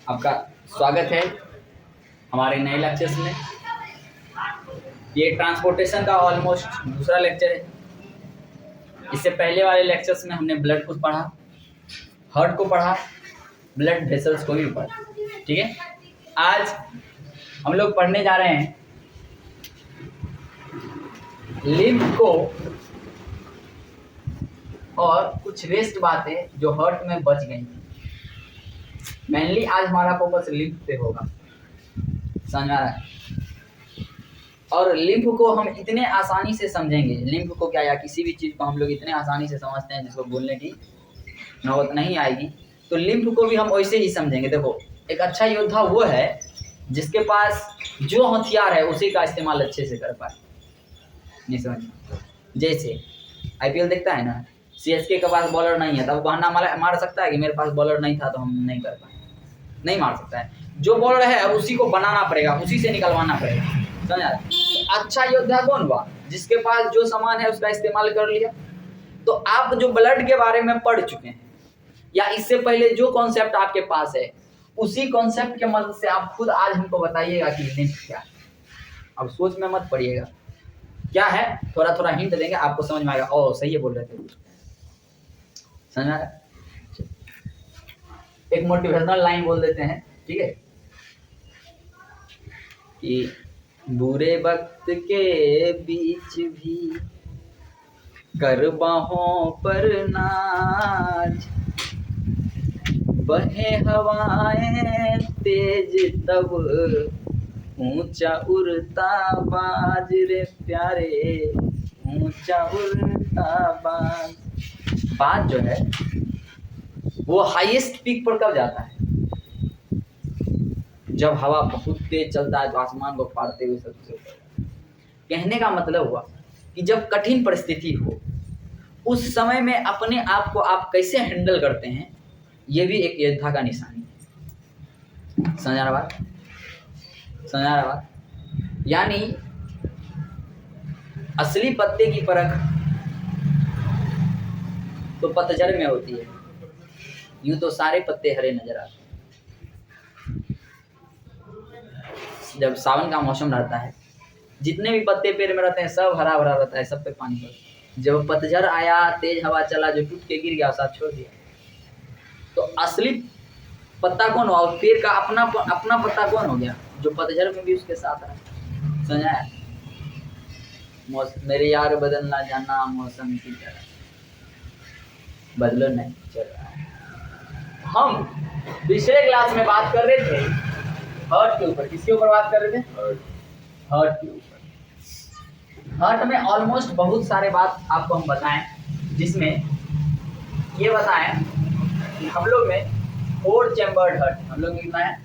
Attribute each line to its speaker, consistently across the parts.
Speaker 1: आपका स्वागत है हमारे नए लेक्चर्स में। ये ट्रांसपोर्टेशन का ऑलमोस्ट दूसरा लेक्चर है। इससे पहले वाले लेक्चर्स में हमने ब्लड को पढ़ा, हार्ट को पढ़ा, ब्लड वेसल्स को भी पढ़ा। ठीक है, आज हम लोग पढ़ने जा रहे हैं लिम्फ को और कुछ रेस्ट बातें जो हार्ट में बच गई थी। मेनली आज हमारा फोकस लिम्फ पे होगा, समझ आ रहा है। और लिम्फ को हम इतने आसानी से समझेंगे, लिम्फ को क्या या किसी भी चीज़ को हम लोग इतने आसानी से समझते हैं जिसको बोलने की नौबत नहीं आएगी। तो लिम्फ को भी हम वैसे ही समझेंगे। देखो, एक अच्छा योद्धा वो है जिसके पास जो हथियार है उसी का इस्तेमाल अच्छे से कर पाए। नहीं समझ? जैसे आईपीएल देखता है ना, सीएसके के पास बॉलर नहीं है तब बहाना मार सकता है कि मेरे पास बॉलर नहीं था तो हम नहीं कर पाए। नहीं मार सकता है। जो बॉलर है अब उसी को बनाना पड़ेगा, उसी से निकलवाना पड़ेगा। समझ आ रहा है? तो अच्छा योद्धा कौन हुआ? जिसके पास जो सामान है उसका इस्तेमाल कर लिया। तो आप जो ब्लड के बारे में पढ़ चुके हैं या इससे पहले जो कॉन्सेप्ट आपके पास है उसी कॉन्सेप्ट के मदद से आप खुद आज हमको बताइएगा कि लिम्फ क्या है। अब सोच में मत पड़िएगा क्या है, थोड़ा थोड़ा हिंट देंगे आपको समझ में आएगा। ओ सही है, बोल रहे थे, समझ में आ रहा है? एक मोटिवेशनल लाइन बोल देते हैं, ठीक है, कि बुरे वक्त के बीच भी कर बाहों पर नाज, बहे हवाएं तेज तब ऊंचा उड़ता बाज रे प्यारे, ऊंचा उड़ता बाज। बाज जो है वो हाईएस्ट पीक पर कब जाता है? जब हवा बहुत तेज चलता है तो आसमान को फाड़ते हुए सबसे ऊपर। कहने का मतलब हुआ कि जब कठिन परिस्थिति हो उस समय में अपने आप को आप कैसे हैंडल करते हैं, ये भी एक योद्धा का निशानी है। समझ आ रहा बात? समझ आ रहा बात? यानी असली पत्ते की परख तो पतझड़ में होती है। यूं तो सारे पत्ते हरे नजर आते हैं। जब सावन का मौसम रहता है जितने भी पत्ते पेड़ में रहते हैं सब हरा भरा रहता है, सब पे पानी पड़ता है। जब पतझड़ आया, तेज हवा चला, जो टूट के गिर गया साथ छोड़ दिया। तो असली पत्ता कौन हुआ? पेड़ का अपना पत्ता कौन हो गया? जो पतझड़ में भी उसके साथ रहा। समझा? मेरे यार बदलना जाना मौसम की तरह, बदलो नहीं चल रहा है। हम पिछले क्लास में बात कर रहे थे हार्ट के ऊपर। किसके ऊपर बात कर रहे थे? हार्ट के ऊपर। हार्ट में ऑलमोस्ट बहुत सारे बात आपको हम बताएं, जिसमें ये बताएं कि हम लोग में 4 चैम्बर्ड हार्ट। हम लोग में कितना है?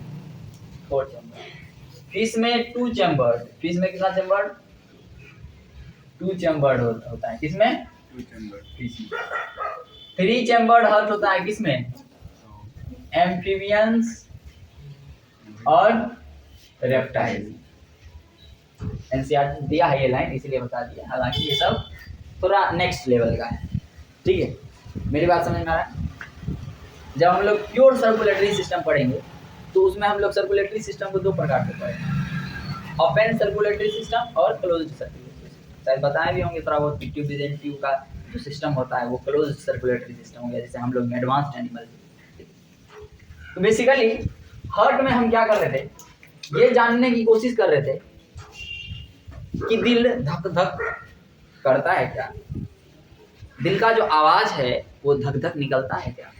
Speaker 1: 4 चैम्बर्ड। फिश में 2 चैम्बर्ड। फिश में कितना चैम्बर्ड? 2 चैम्बर्ड होता है। किसमें? 2 चैम्बर्ड। फिश में 3 चैम्बर्ड हार्ट होता है। किसमें? एम्फीबियंस और रेप्टाइल। एनसीईआरटी दिया है ये लाइन, इसीलिए बता दिया। हालांकि ये सब थोड़ा नेक्स्ट लेवल का है। ठीक है, मेरी बात समझ में आ रहा है? जब हम लोग प्योर सर्कुलेटरी सिस्टम पढ़ेंगे तो उसमें हम लोग सर्कुलेटरी सिस्टम को 2 प्रकार से पढ़ेंगे, ओपन सर्कुलेटरी सिस्टम और क्लोज्ड सर्कुलेटरी सिस्टम। शायद बताए भी होंगे थोड़ा बहुत, ट्यूब विद ट्यूब का जो सिस्टम होता है वो क्लोज्ड सर्कुलेटरी सिस्टम हो गया, जैसे हम लोग एडवांस्ड एनिमल। तो बेसिकली हार्ट में हम क्या कर रहे थे, ये जानने की कोशिश कर रहे थे कि दिल धक धक करता है क्या? दिल का जो आवाज है वो धक धक निकलता है क्या?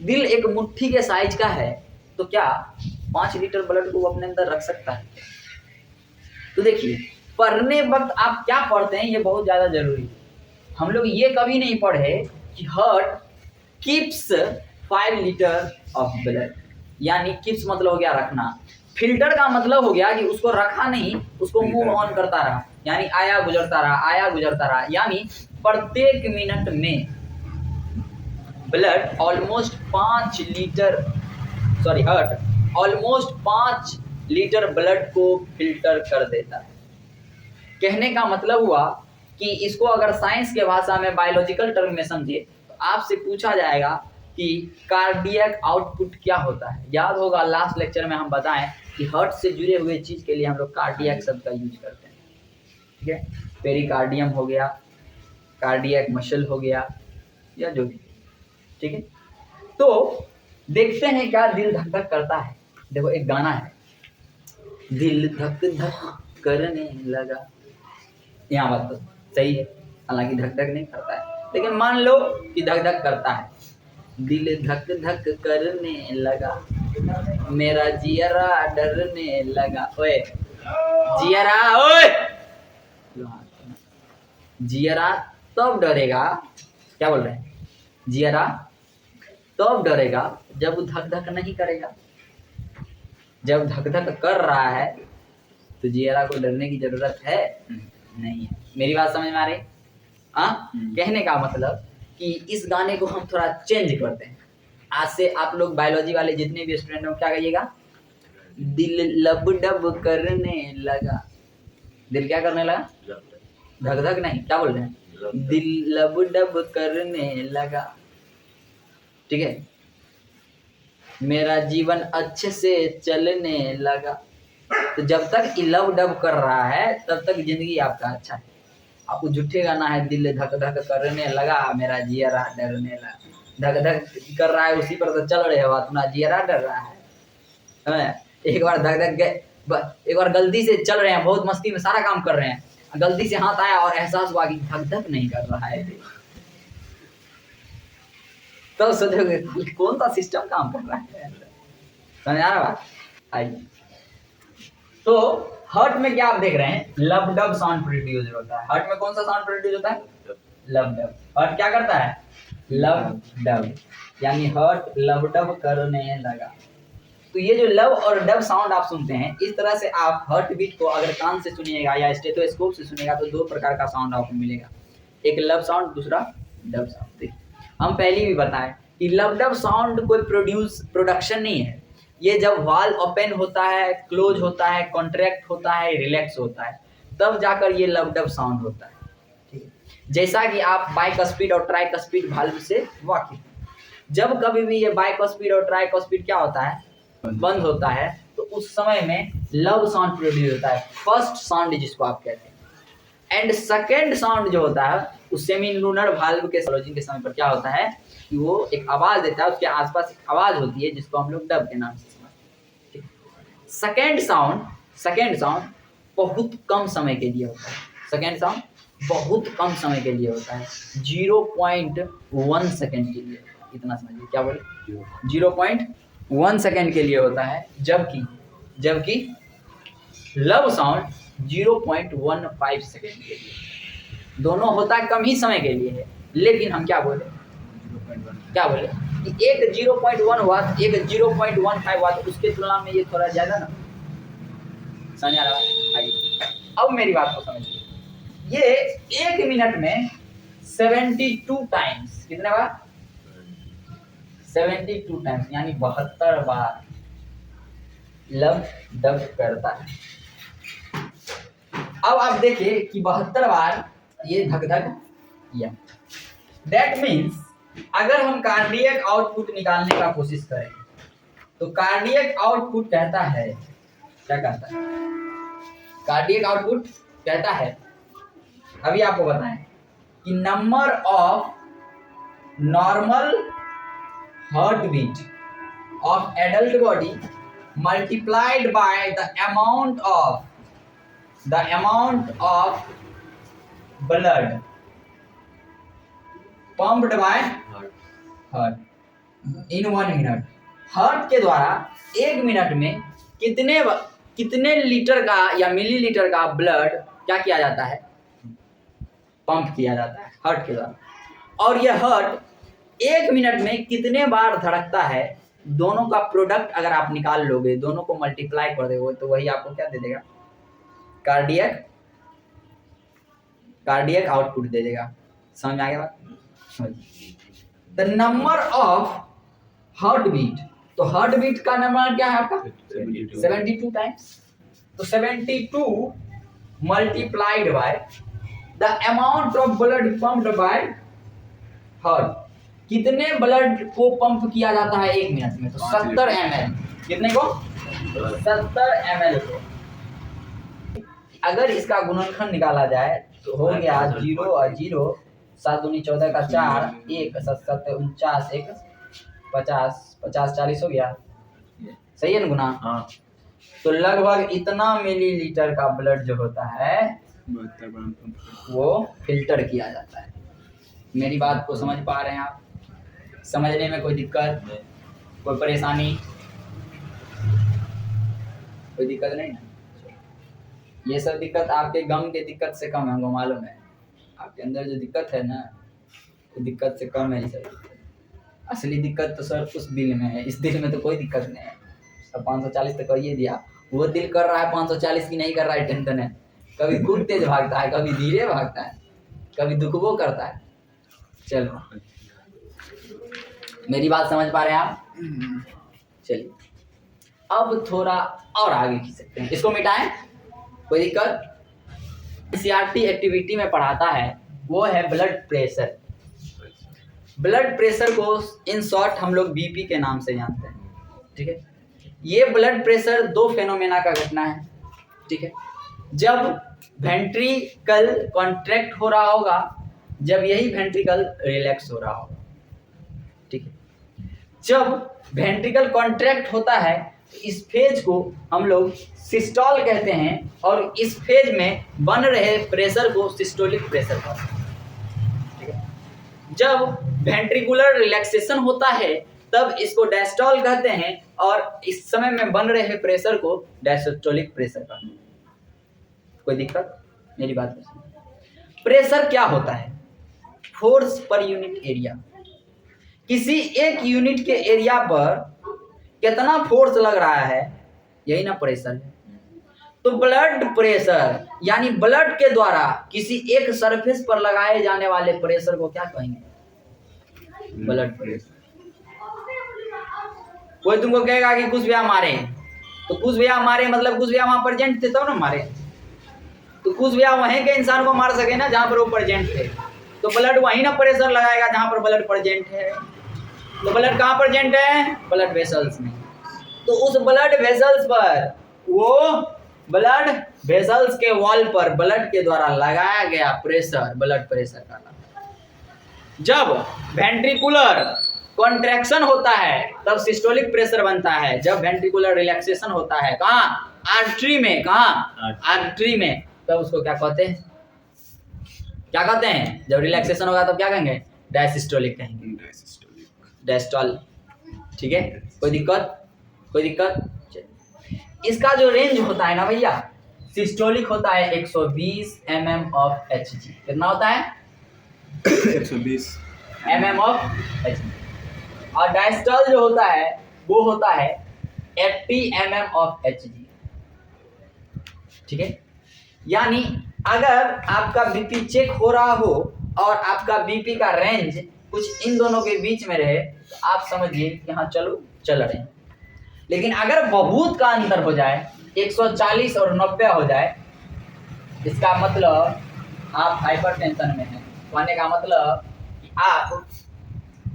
Speaker 1: दिल एक मुट्ठी के साइज का है तो क्या 5 लीटर ब्लड को अपने अंदर रख सकता है? तो देखिए, पढ़ने वक्त आप क्या पढ़ते हैं ये बहुत ज्यादा जरूरी है। हम लोग ये कभी नहीं पढ़े कि heart keeps 5 litre of blood. यानी कीप्स मतलब हो गया रखना, फिल्टर का मतलब हो गया कि उसको रखा नहीं, उसको मूव ऑन करता रहा, यानी आया गुजरता रहा, आया गुजरता रहा। यानी प्रत्येक मिनट में blood almost 5 litre, sorry heart almost 5 litre blood को फिल्टर कर देता है। कहने का मतलब हुआ कि इसको अगर साइंस के भाषा में बायोलॉजिकल टर्म में समझे तो आपसे पूछा जाएगा कि कार्डियक आउटपुट क्या होता है। याद होगा लास्ट लेक्चर में हम बताएं कि हार्ट से जुड़े हुए चीज के लिए हम लोग कार्डियक शब्द का यूज करते हैं। ठीक है, पेरिकार्डियम हो गया, कार्डियक मसल हो गया, या जो भी। ठीक है, तो देखते हैं क्या दिल धक धक करता है। देखो एक गाना है, दिल धक धक करने लगा, यहाँ बात तो सही है, हालांकि धक धक नहीं करता है, लेकिन मान लो कि धक धक करता है। दिल धक धक करने लगा, मेरा जियरा डरने लगा। ओए जियरा, ओए जियरा तब डरेगा, क्या बोल रहे हैं, जियरा तब डरेगा जब वो धक धक नहीं करेगा। जब धक धक कर रहा है तो जियरा को डरने की जरूरत है नहीं है। मेरी बात समझ में आ रही? हाँ, कहने का मतलब कि इस गाने को हम थोड़ा चेंज करते हैं। आज से आप लोग बायोलॉजी वाले जितने भी स्टूडेंट हो, क्या कहिएगा, दिल लब डब करने लगा। दिल क्या करने लगा, धक धक नहीं, क्या बोल रहे हैं, दिल लब डब करने लगा। ठीक है, मेरा जीवन अच्छे से चलने लगा। तो जब तक लब डब कर रहा है तब तक जिंदगी आपका अच्छा है। आपको झूठे गाना है, दिल धक धक करने लगा, मेरा जियरा डरने लगा। धक धक कर रहा है उसी पर तो चल रहे हो, तुम्हारा जियरा डर रहा है। एक बार धक धक गए, एक बार गलती से चल रहे हैं, बहुत मस्ती में सारा काम कर रहे हैं, गलती से हाथ आया और एहसास हुआ कि धक धक नहीं कर रहा है, तो सोचोगे कौन सा सिस्टम काम कर रहा है। समझ आ रहा बात? आइए, तो हार्ट में क्या आप देख रहे हैं, लब डब साउंड प्रोड्यूस होता है। हार्ट में कौन सा साउंड प्रोड्यूस होता है, लब डब। हार्ट क्या करता है, लब डब, यानी हार्ट लब डब करने लगा। तो ये जो लब और डब साउंड आप सुनते हैं, इस तरह से आप हार्ट बीट को अगर कान से सुनिएगा या स्टेथोस्कोप से सुनिएगा तो दो प्रकार का साउंड आपको मिलेगा, एक लब साउंड, दूसरा डब साउंड। हम पहले भी बताएं कि लब डब साउंड कोई प्रोडक्शन नहीं है। ये जब वाल्व ओपन होता है, क्लोज होता है, कॉन्ट्रैक्ट होता है, रिलैक्स होता है, तब जाकर ये लब डब साउंड होता है। ठीक है, जैसा कि आप बाइकस्पीड और ट्राइकस्पीड वाल्व से वाकिफ हैं। जब कभी भी ये बाइकस्पीड और ट्राइकस्पीड क्या होता है, बंद होता है, तो उस समय में लब साउंड प्रोड्यूस होता है, फर्स्ट साउंड जिसको आप कहते हैं। एंड सेकेंड साउंड जो होता है उस सेमी लूनर वाल्व के क्लोजिंग के समय पर क्या होता है कि वो एक आवाज देता है, उसके आसपास एक आवाज होती है जिसको हम लोग डब के नाम से समझते हैं। सेकेंड साउंड बहुत कम समय के लिए होता है। सेकेंड साउंड बहुत कम समय के लिए होता है, 0.1 सेकेंड के लिए, इतना समझिए। क्या बोले, 0.1 सेकेंड के लिए होता है, जबकि लब साउंड 0.15 सेकेंड के लिए। दोनों होता है कम ही समय के लिए है, लेकिन हम क्या बोले कि एक 0.1 हुआ, एक 0.15 हुआ, तो उसके तुलना में ये थोड़ा ज्यादा ना। समझ आ रहा है? अब मेरी बात को समझिए, ये 1 मिनट में 72 टाइम्स, कितने बार, 72 टाइम्स, यानी 72 बार लब डब करता है। अब आप देखिए कि 72 बार ये धक धक किया। दैट मीन्स अगर हम कार्डियक आउटपुट निकालने का कोशिश करें तो कार्डियक आउटपुट कहता है, क्या कहता है, कार्डियक आउटपुट कहता है, अभी आपको बताएं कि number of normal heart beat of adult body multiplied by the amount of blood pumped by heart in 1 minute. Heart के द्वारा 1 मिनट में कितने लीटर का या मिलीलीटर का ब्लड क्या किया जाता है, पंप किया जाता है हार्ट के द्वारा। और यह हार्ट 1 मिनट में कितने बार धड़कता है, दोनों का प्रोडक्ट अगर आप निकाल लोगे, दोनों को मल्टीप्लाई कर दोगे, तो वही आपको क्या दे देगा, कार्डियक आउटपुट दे देगा। समझ में आ गया? The number of heart beat, तो हार्ट बीट का नंबर क्या है आपका, 72 टाइम्स। तो 72 multiplied by the amount of blood pumped by heart, कितने ब्लड को पंप किया जाता है 1 मिनट में? तो 70 ml। कितने को? 70 ml को। अगर इसका गुणनखंड निकाला जाए तो हो गया 0 और 0, 7 दूनी 14 का 4, 1 7 7 49, 1 50, 50 40 हो गया, सही है ना गुना? हाँ। तो लगभग इतना मिलीलीटर का ब्लड जो होता है वो फिल्टर किया जाता है। मेरी बात को समझ पा रहे हैं आप? समझने में कोई दिक्कत, कोई परेशानी, कोई दिक्कत नहीं? ये सब दिक्कत आपके गम के दिक्कत से कम है, हमको मालूम है। आपके अंदर जो दिक्कत है ना, वो दिक्कत से कम है। सर असली दिक्कत तो सर उस दिल में है, इस दिल में तो कोई दिक्कत नहीं है। अब 540 तो करिए दिया, वो दिल कर रहा है 540 की नहीं कर रहा है, टेंशन है। कभी खूब तेज भागता है, कभी धीरे भागता है, कभी दुखबो करता है। चलो, मेरी बात समझ पा रहे हैं आप? चलिए अब थोड़ा और आगे खींच सकते हैं, इसको मिटाएं, कोई दिक्कत? सीआरटी एक्टिविटी में पढ़ाता है वो है ब्लड प्रेशर। ब्लड प्रेशर को इन शॉर्ट हम लोग बीपी के नाम से जानते हैं, ठीक है। ये ब्लड प्रेशर 2 फेनोमेना का घटना है, ठीक है। जब वेंट्रिकल कॉन्ट्रैक्ट हो रहा होगा, जब यही वेंट्रिकल रिलैक्स हो रहा होगा, ठीक है। जब वेंट्रिकल कॉन्ट्रैक्ट होता है इस फेज को हम लोग सिस्टोल कहते हैं, और इस फेज में बन रहे प्रेशर को सिस्टोलिक प्रेशर कहते हैं, ठीक है। जब वेंट्रिकुलर रिलैक्सेशन होता है तब इसको डायस्टोल कहते हैं, और इस समय में बन रहे प्रेशर को डायस्टोलिक प्रेशर कहते हैं। कोई दिक्कत? मेरी बात सुनिए। प्रेशर क्या होता है? Force per unit area. किसी एक यूनिट के एरिया पर कितना फोर्स लग रहा है, यही ना प्रेशर है। तो ब्लड प्रेशर यानी ब्लड के द्वारा किसी एक सरफेस पर लगाए जाने वाले प्रेशर को क्या कहेंगे? Blood pressure. कोई तुमको कहेगा कि कुछ भैया मारे, तो कुछ भैया मारे मतलब कुछ भैया वहां प्रेजेंट थे तब ना मारे। तो कुछ भैया वहीं के इंसान को मार सके ना जहां पर वो प्रेजेंट थे। तो ब्लड वहीं ना प्रेशर लगाएगा जहां पर ब्लड प्रेजेंट है। तो ब्लड कहाँ प्रेजेंट है? ब्लड वेसल्स में। तो उस ब्लड वेसल्स पर, वो ब्लड वेसल्स के वॉल पर ब्लड के द्वारा लगाया गया प्रेशर ब्लड प्रेशर का नाम। जब वेंट्रिकुलर कॉन्ट्रैक्शन होता है तब सिस्टोलिक प्रेशर बनता है। जब वेंट्रिकुलर रिलैक्सेशन होता है कहाँ? आर्टरी में। कहाँ? आर्टरी में। तब उसको क्या कहते हैं? क्या कहते हैं? जब रिलैक्सेशन होगा तब क्या कहेंगे? डायसिस्टोलिक कहेंगे, डायस्टोल, ठीक है। कोई दिक्कत? कोई दिक्कत? इसका जो रेंज होता है ना भैया, सिस्टोलिक होता है 120 mm ऑफ Hg। कितना होता है?
Speaker 2: 120
Speaker 1: mm ऑफ Hg। और डायस्टोल जो होता है वो होता है 80 mm ऑफ Hg, ठीक है। यानी अगर आपका बीपी चेक हो रहा हो और आपका बीपी का रेंज कुछ इन दोनों के बीच में रहे तो आप समझिए कि हाँ चलो चल रहे हैं। लेकिन अगर बहुत का अंतर हो जाए, 140 और 90 हो जाए, इसका मतलब आप हाइपरटेंशन में हैं। कहने का मतलब कि आप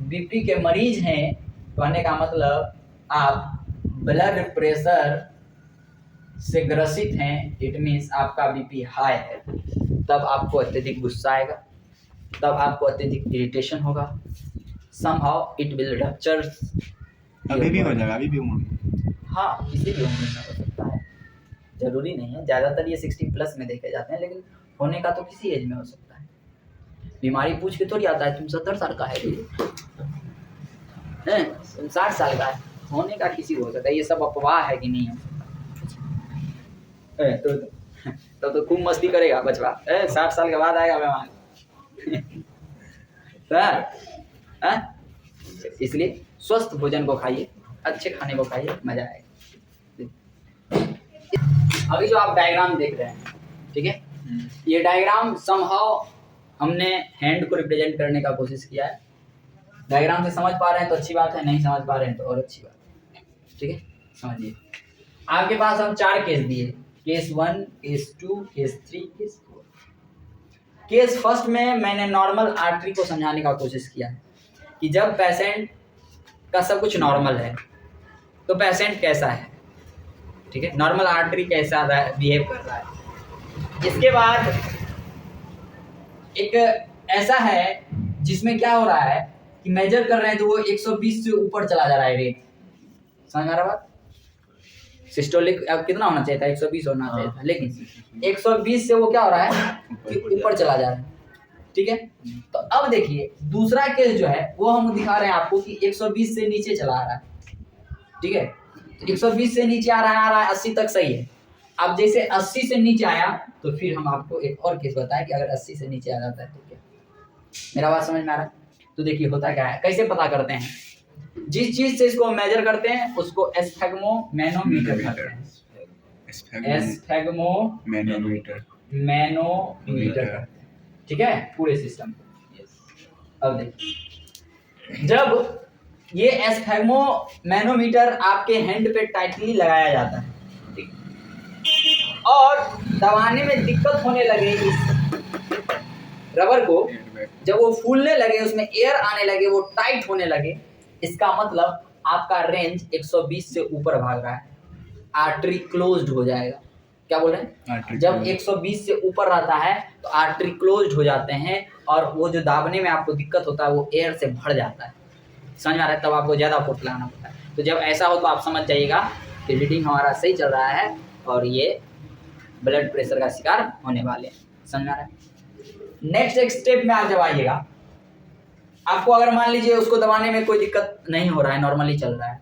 Speaker 1: बीपी के मरीज हैं। कहने का मतलब आप ब्लड प्रेशर से ग्रसित हैं। इट मीन्स आपका बीपी हाई है। तब आपको अत्यधिक गुस्सा आएगा, तब आपको अत्यधिक इरिटेशन होगा। Somehow it will rupture.
Speaker 2: अभी भी हो जाएगा, अभी भी होगा।
Speaker 1: हाँ, किसी भी उम्र में हो सकता है, जरूरी नहीं है। ज़्यादातर ये 60 प्लस में देखे जाते हैं, लेकिन होने का तो किसी एज में हो सकता है। बीमारी पूछ के थोड़ी आता है तुम 70 साल का है, तुम 60 साल का है। होने का किसी को हो सकता है। ये सब अफवाह है कि नहीं हो सकता। तो खूब मस्ती करेगा बचवा। 60 साल के बाद आएगा मेहमान। इसलिए स्वस्थ भोजन को खाइए, अच्छे खाने को खाइए, मजा आएगा। अभी जो आप डायग्राम देख रहे हैं, ठीक है, ये डायग्राम समहाउ हमने हैंड को रिप्रेजेंट करने का कोशिश किया है। डायग्राम से समझ पा रहे हैं तो अच्छी बात है, नहीं समझ पा रहे हैं तो और अच्छी बात है, ठीक है। समझिए, आपके पास हम 4 केस दिए, case 1, case 2, case 3, case 4। Case first में मैंने नॉर्मल आर्टरी को समझाने का कोशिश किया है। कि जब पेशेंट का सब कुछ नॉर्मल है तो पेशेंट कैसा है, ठीक है, नॉर्मल आर्टरी कैसा बिहेव कर रहा है। इसके बाद एक ऐसा है जिसमें क्या हो रहा है कि मेजर कर रहे हैं तो वो 120 से ऊपर चला जा रहा है रेट, समझ में आ रहा बात। सिस्टोलिक अब कितना होना चाहिए था, 120 होना चाहिए था, लेकिन 120 से वो क्या हो रहा है कि ऊपर चला जा रहा है, ठीक है। तो अब देखिए दूसरा केस जो है वो हम दिखा रहे हैं आपको कि 120 से नीचे चला आ रहा है, ठीक है। तो 120 से नीचे आ रहा है 80 तक सही है। अब जैसे 80 से नीचे आया तो फिर हम आपको एक और केस बताएं कि अगर 80 से नीचे आ जाता है तो क्या, मेरा बात समझ में आ रहा है। तो देखिए होता क्या है, कैसे पता करते हैं, जिस चीज से इसको मेजर करते हैं उसको एस्फेगमोमैनोमीटर कहते हैं,
Speaker 2: एस्फेगमोमैनोमीटर
Speaker 1: कहते हैं, ठीक है, पूरे सिस्टम को। अब देखिए जब ये एस्फेगमोमैनोमीटर आपके हैंड पे टाइटली लगाया जाता है, ठीक, और दबाने में दिक्कत होने लगे इस रबर को, जब वो फूलने लगे, उसमें एयर आने लगे, वो टाइट होने लगे, इसका मतलब आपका रेंज 120 से ऊपर भाग रहा है, आर्टरी क्लोज्ड हो जाएगा। क्या बोल रहे हैं, जब 120 से ऊपर रहता है तो आर्टरी क्लोज्ड हो जाते हैं और वो जो दाबने में आपको दिक्कत होता है वो एयर से भर जाता है, समझ में आ रहा है, तब आपको ज़्यादा फोर्स लगाना पड़ता है। तो जब ऐसा हो तो आप समझ जाइएगा कि रीडिंग हमारा सही चल रहा है और ये ब्लड प्रेशर का शिकार होने वाले हैं, समझ में आ रहा है। नेक्स्ट एक स्टेप में आप जब आइएगा, आपको अगर मान लीजिए उसको दबाने में कोई दिक्कत नहीं हो रहा है, नॉर्मली चल रहा है,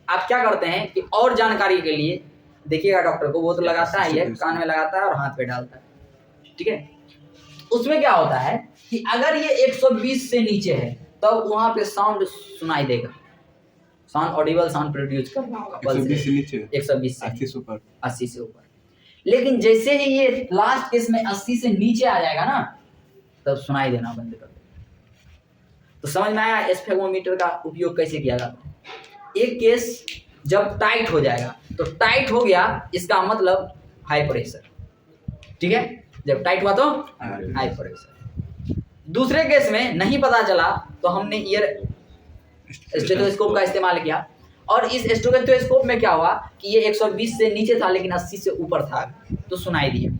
Speaker 1: आप क्या करते हैं कि और जानकारी के लिए देखिएगा डॉक्टर को, वो तो लगाता है, ये कान में लगाता है और हाथ पे डालता है, ठीक है। उसमें क्या होता है कि अगर ये 120 से नीचे है तब तो वहां पे साउंड सुनाई देगा, साउंड ऑडिबल साउंड प्रोड्यूस कर रहा होगा
Speaker 2: 120 से नीचे,
Speaker 1: 120 से
Speaker 2: 80 से ऊपर।
Speaker 1: लेकिन जैसे ही ये लास्ट केस में 80 से नीचे आ जाएगा ना, तब सुनाई देना बंद कर देगा। तो समझ में आया एस्फेगमोमीटर का उपयोग कैसे किया जाता है। एक केस जब टाइट हो जाएगा, तो टाइट हो गया इसका मतलब हाई प्रेशर, ठीक है, जब टाइट हुआ तो हाई प्रेशर। दूसरे केस में नहीं पता चला तो हमने ईयर स्टेथोस्कोप का इस्तेमाल किया, और इस स्टेथोस्कोप में क्या हुआ कि ये 120 से नीचे था लेकिन 80 से ऊपर था, तो सुनाई दिया।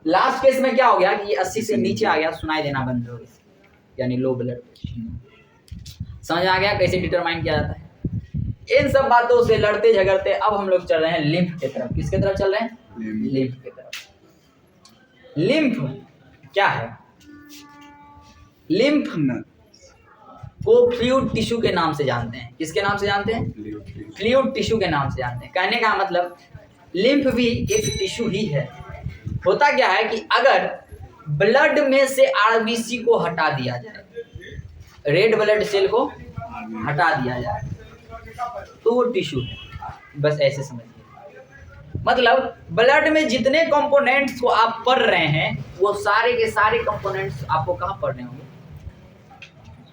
Speaker 1: लास्ट केस में क्या हो गया कि ये 80 से नीचे आ गया, सुनाई देना बंद हो गया, यानी लो ब्लड प्रेशर। समझ आ गया कैसे डिटरमाइन किया जाता है। इन सब बातों से लड़ते झगड़ते अब हम लोग चल रहे हैं लिम्फ की तरफ। किसके तरफ चल रहे हैं, लिम्फ की तरफ। लिम्फ क्या है, लिम्फ को फ्लूइड टिश्यू के नाम से जानते हैं। किसके नाम से जानते हैं, फ्लूइड टिश्यू के नाम से जानते हैं। कहने का मतलब लिम्फ भी एक टिश्यू ही है। होता क्या है कि अगर ब्लड में से आरबीसी को हटा दिया जाए, रेड ब्लड सेल को हटा दिया जाए, तो वो टिश्यू है, बस ऐसे समझिए। मतलब ब्लड में जितने कंपोनेंट्स को आप पढ़ रहे हैं वो सारे के सारे कंपोनेंट्स आपको कहाँ पढ़ने होंगे,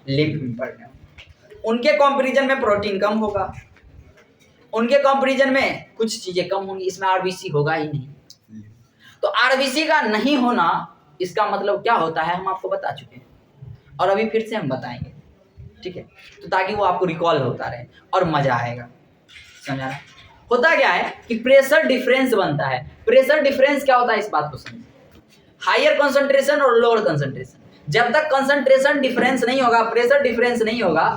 Speaker 1: लिम्फ में पढ़ने होंगे। उनके कंपैरिजन में प्रोटीन कम होगा, उनके कंपैरिजन में कुछ चीजें कम होंगी, इसमें आरबीसी होगा ही नहीं। तो आरबीसी का नहीं होना इसका मतलब क्या होता है हम आपको बता चुके हैं, और अभी फिर से हम बताएंगे, ठीक है, तो ताकि वो आपको रिकॉल होता रहे और मजा आएगा। समझा ना। होता क्या है कि प्रेशर डिफरेंस बनता है। प्रेशर डिफरेंस क्या होता है इस बात को समझिए, हायर कंसंट्रेशन और लोअर कंसंट्रेशन। जब तक कंसंट्रेशन डिफरेंस नहीं होगा, प्रेशर डिफरेंस नहीं होगा,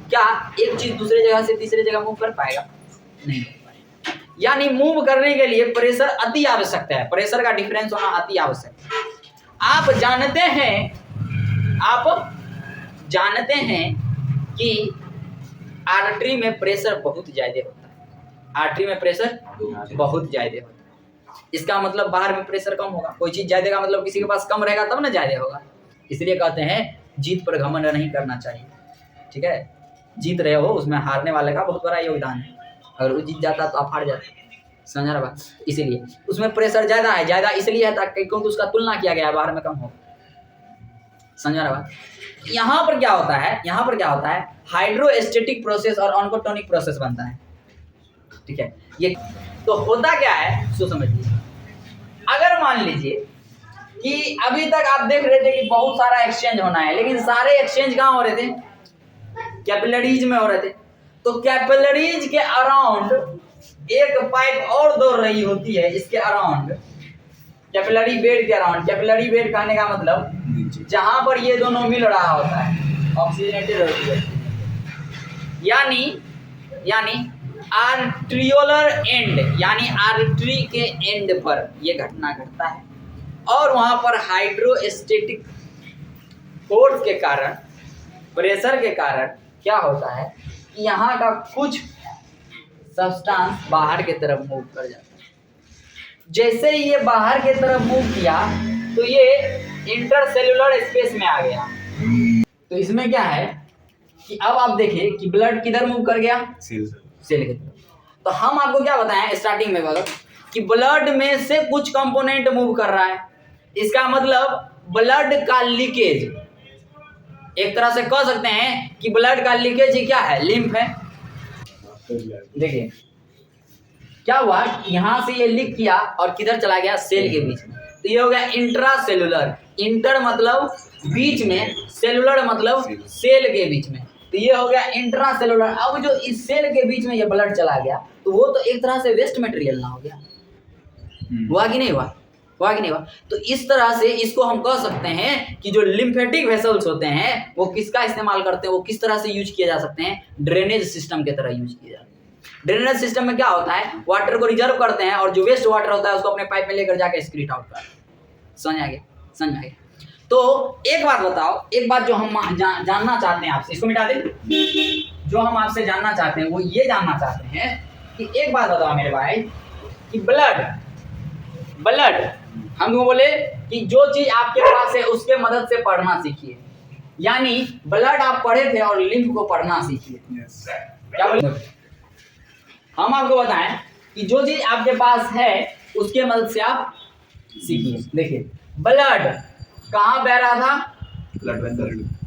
Speaker 1: क्या एक चीज दूसरे जगह से तीसरे जगह मूव कर पाएगा, नहीं कर पाएगा। यानी मूव करने के लिए प्रेशर अति आवश्यक है, प्रेशर का डिफरेंस होना अति आवश्यक है। आप जानते हैं कि आर्टरी में प्रेशर बहुत ज्यादा होता है, आर्टरी में प्रेशर बहुत ज्यादा होता है। इसका मतलब बाहर में प्रेशर कम होगा। कोई चीज ज्यादा का मतलब किसी के पास कम रहेगा तब ना ज्यादा होगा। इसलिए कहते हैं जीत पर घमंड नहीं करना चाहिए, ठीक है। जीत रहे हो उसमें हारने वाले का बहुत बड़ा योगदान है। अगर वो जीत जाता तो आप हार जाते, समझ रहा बात। इसीलिए उसमें प्रेशर ज्यादा है, ज्यादा इसलिए है ताकि क्योंकि उसका तुलना किया गया है, बाहर में कम हो, समझ रहा बात। यहाँ पर क्या होता है, हाइड्रोस्टेटिक प्रोसेस और ऑन्कोटोनिक प्रोसेस बनता है, ठीक है। ये तो होता क्या है सो समझिए। अगर मान लीजिए कि अभी तक आप देख रहे थे कि बहुत सारा एक्सचेंज होना है, लेकिन सारे एक्सचेंज कहाँ हो रहे थे? कैपिलरीज में हो रहे थे। तो कैपिलरीज के अराउंड एक पाइप और दौड़ रही होती है, इसके अराउंड, कैपिलरी बेड के अराउंड। कैपिलरी बेड कहने का मतलब जहां पर ये दोनों मिल रहा होता है, ऑक्सीजनेटेड होती है, यानी आर्ट्रियोलर एंड, यानी आर्टरी के एंड पर ये घटना घटता है, और वहां पर हाइड्रोस्टेटिक फोर्स के कारण, प्रेशर के कारण क्या होता है कि यहाँ का कुछ सब्सटेंस बाहर की तरफ मूव कर जाता है। जैसे ही ये बाहर की तरफ मूव किया तो ये इंटरसेलुलर स्पेस में आ गया। तो इसमें क्या है कि अब आप देखिए कि ब्लड किधर मूव कर गया? सेल की तरफ। तो हम आपको क्या बताएं स्टार्टिंग में वाला कि ब्लड में से कुछ कंपोनेंट मूव कर रहा है। इसका मतलब ब्लड का लीकेज, एक तरह से कह सकते हैं कि ब्लड का लीकेज ही क्या है? लिम्फ है। देखिए क्या हुआ, यहां से ये लीक किया और किधर चला गया? सेल के बीच में। तो ये हो गया इंट्रासेलुलर। इंटर मतलब बीच में, सेलुलर मतलब सेल के बीच में। तो ये हो गया इंट्रासेलुलर। अब जो इस सेल के बीच में ये ब्लड चला गया तो वो तो एक तरह से वेस्ट मटेरियल ना हो गया, हुआ कि नहीं हुआ? हुआ कि नहीं हुआ? तो इस तरह से इसको हम कह सकते हैं कि जो लिम्फेटिक वेसल्स होते हैं वो किसका इस्तेमाल करते हैं, वो किस तरह से यूज किए जा सकते हैं? ड्रेनेज सिस्टम की तरह यूज किए जाते हैं। ड्रेनेज सिस्टम में क्या होता है? वाटर को रिजर्व करते हैं और जो वेस्ट वाटर होता है उसको अपने पाइप में लेकर जाकर एक्सक्रीट आउट करते हैं। समझ आ गया? समझ आ गया? तो एक बात बताओ, एक बात जो हम जानना चाहते हैं आपसे, इसको मिटा दे। जो हम आपसे जानना चाहते हैं वो ये जानना चाहते हैं कि एक बात बताओ मेरे भाई कि ब्लड हम बोले कि जो चीज आपके पास है उसके मदद से पढ़ना सीखिए, यानी ब्लड आप पढ़े थे और लिम्फ को पढ़ना सीखिए। क्या बोले? हम आपको बताएं कि जो चीज आपके पास है उसके मदद से आप सीखिए। देखिए ब्लड कहाँ बह रहा था?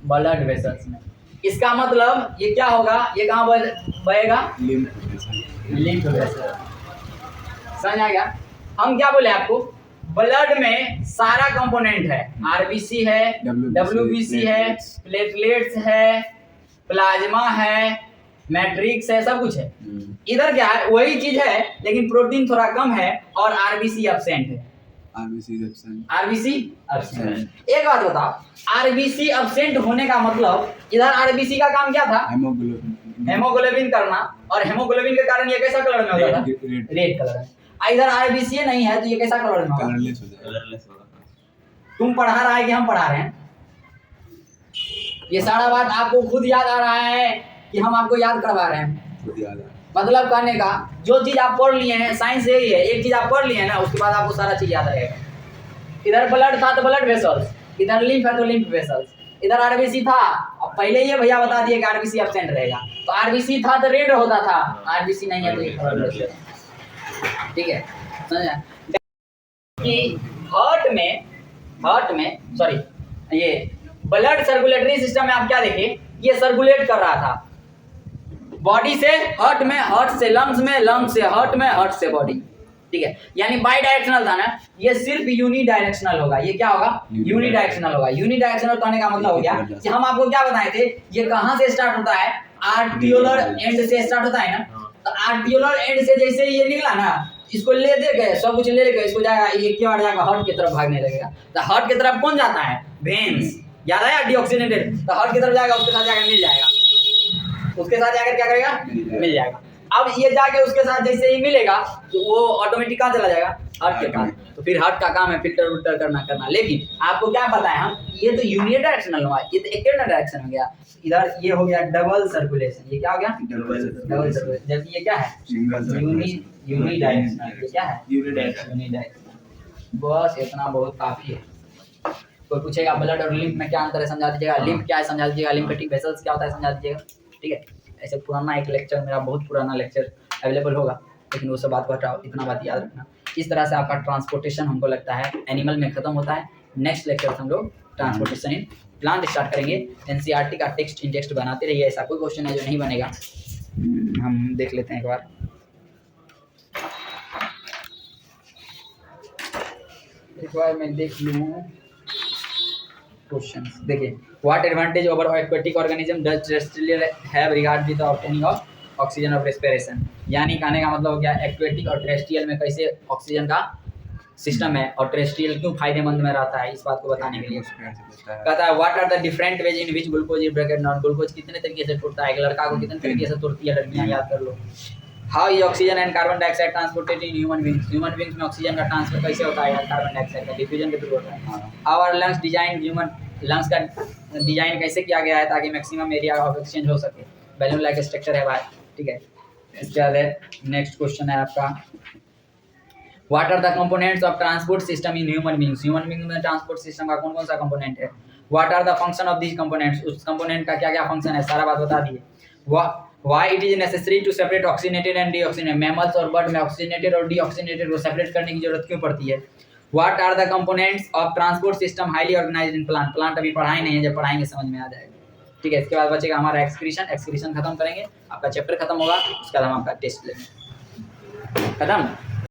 Speaker 1: ब्लड वेसल्स में। इसका मतलब ये क्या होगा? ये कहाँ बहेगा? Lymph vessel. समझ आ गया? हम क्या बोले आपको? ब्लड में सारा कंपोनेंट है, आरबीसी है, डब्ल्यूबीसी है, प्लेटलेट्स है, प्लाज्मा है, मैट्रिक्स है, सब कुछ है। इधर क्या है? वही चीज है लेकिन प्रोटीन थोड़ा कम है और आरबीसी एब्सेंट है। RBC absent. एक बात बताओ, आरबीसी एब्सेंट होने का मतलब इधर आरबीसी का काम क्या था? हेमोग्लोबिन करना, और हेमोग्लोबिन के कारण ये कैसा कलर में होता था? रेड कलर में। इधर आरबीसी नहीं है तो ये कैसा कलर में होगा? कलरलेस होगा। तुम पढ़ा रहा है कि हम पढ़ा रहे हैं? ये सारा बात आपको खुद याद आ रहा है कि हम आपको याद करवा रहे हैं? खुद याद है। मतलब कहने का जो चीज आप पढ़ लिए हैं, साइंस यही है, एक चीज आप पढ़ लिए हैं ना उसके बाद आपको सारा चीज याद रहेगा। इधर ब्लड था तो ब्लड वेसल्स, इधर लिम्फ है तो लिम्फ वेसल्स, इधर आरबीसी था। अब पहले ये भैया बता दिए कि आरबीसी एब्सेंट रहेगा, तो आरबीसी था तो रेड होता था, आरबीसी नहीं है तो ये कलरलेस है। ठीक है? समझा कि हार्ट में सॉरी, ये ब्लड सर्कुलेटरी सिस्टम में आप क्या देखे? ये सर्कुलेट कर रहा था बॉडी से हार्ट में, हार्ट से लंग्स में, लंग्स से हार्ट में, हार्ट से बॉडी। ठीक है? यानी बाई डायरेक्शनल था ना, ये सिर्फ यूनी डायरेक्शनल होगा। ये क्या होगा? यूनी डायरेक्शनल होगा। यूनी डायरेक्शनल कहने का मतलब हो गया कि हम आपको क्या बताए थे, ये कहां से स्टार्ट होता है? आर्टियोलर एंड से स्टार्ट होता है ना। तो आर्टियोलर एंड से जैसे ही ये निकला ना, इसको ले दे के सब कुछ ले लेके इसको जाएगा, ये क्या जाएगा? हार्ट की तरफ भागने लगेगा। तो हार्ट की तरफ कौन जाता है? वेन्स। याद आया? डीऑक्सीनेटेड। तो हार्ट की तरफ जाएगा, उसके साथ जाकर मिल जाएगा, उसके साथ जाकर क्या करेगा? मिल जाएगा। अब ये जाके उसके साथ जैसे ही मिलेगा तो वो ऑटोमेटिक कहाँ चला जाएगा? हार्ट के पास। तो फिर हार्ट का काम है फिल्टर उल्टर करना। लेकिन आपको क्या पता है, हम ये तो यूनिडायरेक्शनल हुआ, ये तो एक डायरेक्शन हो गया। इधर ये हो गया डबल सर्कुलेशन। ये क्या हो गया? Double circulation. जबकि ये क्या है? यूनिडायरेक्शनल। ये क्या है? यूनिडायरेक्शनल। बस इतना बहुत काफी है। कोई पूछेगा ब्लड और लिम्फ में क्या अंतर है, समझा दीजिएगा। लिम्फ क्या है समझा दीजिएगा। लिम्फेटिक वेसल्स क्या होता है समझा दीजिएगा। ठीक है? ऐसे पुराना एक लेक्चर, मेरा बहुत पुराना लेक्चर अवेलेबल होगा, लेकिन वो सब बात को हटाओ, इतना बात याद रखना। इस तरह से आपका ट्रांसपोर्टेशन हमको लगता है एनिमल में खत्म होता है। नेक्स्ट लेक्चर से हम लोग ट्रांसपोर्टेशन इन प्लांट स्टार्ट करेंगे। एनसीईआरटी का टेक्स्ट इंडेक्स बनाते रहिए, ऐसा कोई क्वेश्चन है जो नहीं बनेगा। हम देख लेते हैं एक बार। एक बार मैं देख लूँ क्वेश्चन। देखिए, what advantage over aquatic organism does terrestrial have regard with the obtaining of oxygen of respiration. यानी कहने का मतलब हो गया एक्वेटिक और टेरेस्ट्रियल में कैसे ऑक्सीजन का सिस्टम है और टेरेस्ट्रियल क्यों फायदेमंद में रहता है, इस बात को बताने के लिए कहता है what are the different ways in which glucose is broken down. Glucose कितने तरीके से टूटता है, एक लड़का को कितने तरीके से टूटती है, लड़कियां याद कर लो। How is oxygen and carbon dioxide transported in human beings. Human beings में ऑक्सीजन का ट्रांसफर कैसे होता है, कार्बन डाइऑक्साइड का डिफ्यूजन के थ्रू होता है। Our lungs design, human lungs का डिजाइन कैसे किया गया है ताकि मैक्सिमम एरिया ऑफ एक्सचेंज हो सके, बैलून लाइक स्ट्रक्चर है भाई, ठीक है। इसके बाद नेक्स्ट क्वेश्चन है आपका what are the components of transport system in human beings. Human being में ट्रांसपोर्ट सिस्टम का कौन कौन सा कंपोनेंट है। What are the function of these components, उस कंपोनेंट का क्या क्या फंक्शन है, सारा बात बता दिए। Why it is necessary to separate oxygenated and deoxygenated, mammals और बर्ड में ऑक्सीनेटेड और डीऑक्सीनेटेड को सेपरेट करने की जरूरत क्यों पड़ती है। What are the components of transport system highly organised in plant. Plant अभी पढ़ाई नहीं है, जब पढ़ाएंगे समझ में आ जाएगा, ठीक है। इसके बाद बचेगा हमारा एक्सक्रीशन। एक्सक्रीशन खत्म करेंगे, आपका चैप्टर खत्म होगा, उसके बाद हम आपका टेस्ट लेंगे, खत्म।